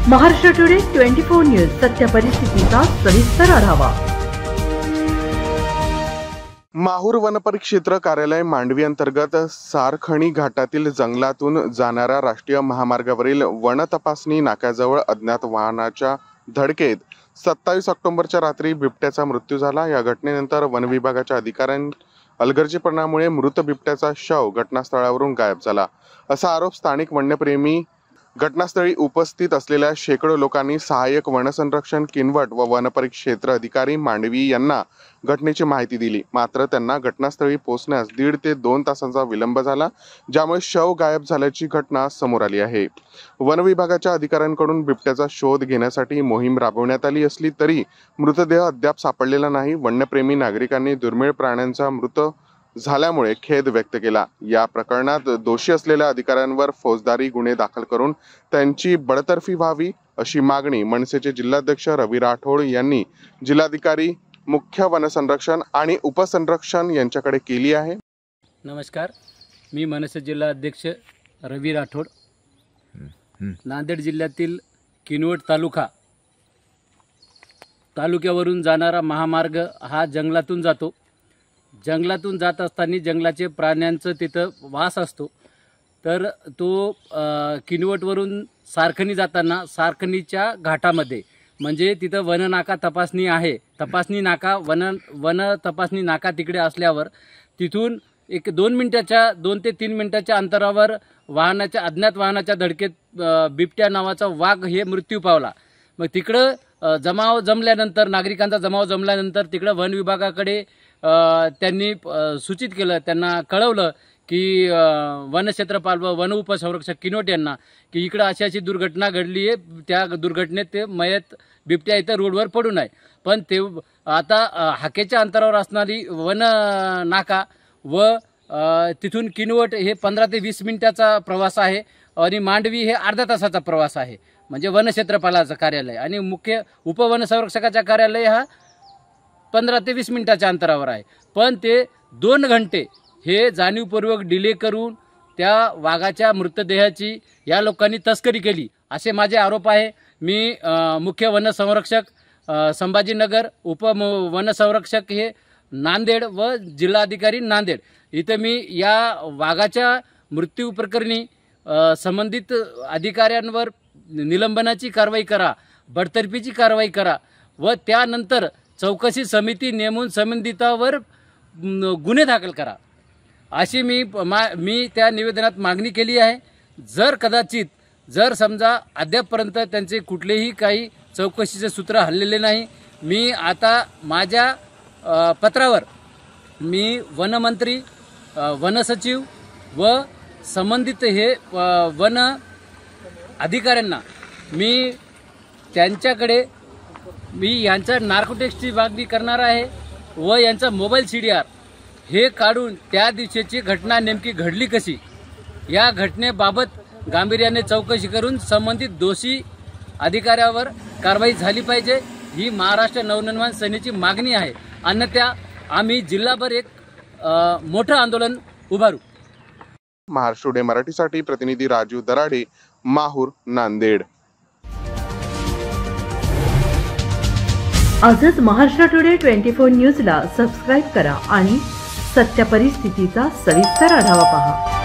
Maharashtra today 24 news सत्य परिस्थितीचा सविस्तर आढावा। माहूर वनपरिक्षेत्र कार्यालय मांडवी अंतर्गत सारखणी घाटातील जंगलातून जाणाऱ्या राष्ट्रीय महामार्गावरील वन तपासणी नाक्याजवळ अज्ञात वाहनाच्या धडकेत 27 ऑक्टोबरच्या रात्री बिबट्याचा मृत्यू झाला। या घटनेनंतर वन विभागाच्या अधिकाऱ्यांनी हलगर्जीपणामुळे मृत बिबट्याचा शव घटनास्थळावरून गायब झाला असा आरोप स्थानिक वन्यप्रेमी घटनास्थळी उपस्थित असलेल्या शेकडो लोकांनी सहाय्यक वनसंरक्षण किनवट व वनपरिक्षेत्र अधिकारी मांडवी यांना घटनेची माहिती दिली। मात्र त्यांना घटनास्थळी पोहोचण्यास 1.5 ते 2 तासांचा विलंब झाला, ज्यामुळे शव गायब झाल्याची घटना समोर आली आहे। वन विभागाच्या अधिकाऱ्यांकडून बिबट्याचा शोध घेण्यासाठी मोहीम राबवण्यात आली असली तरी मृतदेह अद्याप सापडलेला नाही। वन्यप्रेमी नागरिकांनी दुर्मिळ प्राण्यांचा मृत झाल्यामुळे खेद व्यक्त केला। या प्रकरणात दोषी असलेल्या अधिकाऱ्यांवर फौजदारी गुन्हे दाखल करून त्यांची बडतर्फी व्हावी अशी मागणी मनसेचे जिल्हाध्यक्ष रवी राठोड यांनी जिल्हाधिकारी, मुख्य वनसंरक्षण आणि उपसंरक्षण यांच्याकडे केली आहे। नमस्कार, मी मनसे जिल्हाध्यक्ष रवी राठोड। नांदेड जिल्ह्यातील किनवट तालुक्यावरून जाणारा महामार्ग हा जंगलातून जातो। जंगलातून जात असताना जंगलाचे प्राण्यांचं तिथं वास असतो, तर तो किनवटवरून सारखणी जाताना सारखणीच्या घाटामध्ये म्हणजे तिथं वननाका तपासणी आहे, तपासणी नाका वन तपासणी नाका तिकडे असल्यावर तिथून 2 ते 3 मिनिटाच्या अंतरावर अज्ञात वाहनाच्या धडकेत बिबट्या नावाचा वाघ हे मृत्यू पावला। मग तिकडं जमल्यानंतर नागरिकांचा जमाव जमल्यानंतर तिकडं वन विभागाकडे त्यांनी सूचित केलं, त्यांना कळवलं की वनक्षेत्रपाल व वन उपसंरक्षक किनवट यांना की इकडं अशी दुर्घटना घडली आहे, त्या दुर्घटनेत ते मयत बिबट्या इथं रोडवर पडून आहे। पण ते आता हाकेच्या अंतरावर असणारी वन नाका व तिथून किनवट हे 15 ते 20 मिनिटाचा प्रवास आहे आणि मांडवी हे अर्धा तासाचा प्रवास आहे। म्हणजे वनक्षेत्रपालाचं कार्यालय आणि मुख्य उपवनसंरक्षकाचं कार्यालय हा 15 ते 20 मिनिटाच्या अंतरावर आहे। पण ते 2 घंटे हे जाणीवपूर्वक डिले करून त्या वाघाच्या मृतदेहाची या लोकांनी तस्करी केली असे माझे आरोप आहे। मी मुख्य वनसंरक्षक संभाजीनगर, उपवनसंरक्षक हे नांदेड व जिल्हाधिकारी नांदेड इथे मी या वाघाच्या मृत्यू प्रकरणी संबंधित अधिकाऱ्यांवर निलंबनाची कारवाई करा, बडतर्फीची कारवाई करा व त्यानंतर चौकशी समिती नेमून संबंधितावर गुन्हे दाखल करा अशी मी त्या निवेदनात मागणी केली आहे। जर समजा अद्यापपर्यंत त्यांचे कुठलेही काही चौकशीचे सूत्र हललेले नाही, मी आता माझ्या पत्रावर मी वनमंत्री, वनसचिव व संबंधित हे वन अधिकाऱ्यांना मी त्यांच्याकडे यांचा नार्कोटिक्सची मागणी करणार आहे व यांचा मोबाईल CDR हे काढून त्या दिवशीची घटना नेमकी घडली कशी या घटनेबाबत गांभीर्याने चौकशी करून संबंधित दोषी अधिकाऱ्यावर कारवाई झाली पाहिजे ही महाराष्ट्र नवनिर्माण सेनेची मागणी आहे। अन्यथा आम्ही जिल्हाभर एक मोठं आंदोलन उभारू। महाराष्ट्र टुडे मराठीसाठी प्रतिनिधी राजू दराडे, माहूर, नांदेड। आजच महाराष्ट्र टुडे 24 न्यूजला सबस्क्राईब करा आणि सत्य परिस्थितीचा सविस्तर आढावा पहा।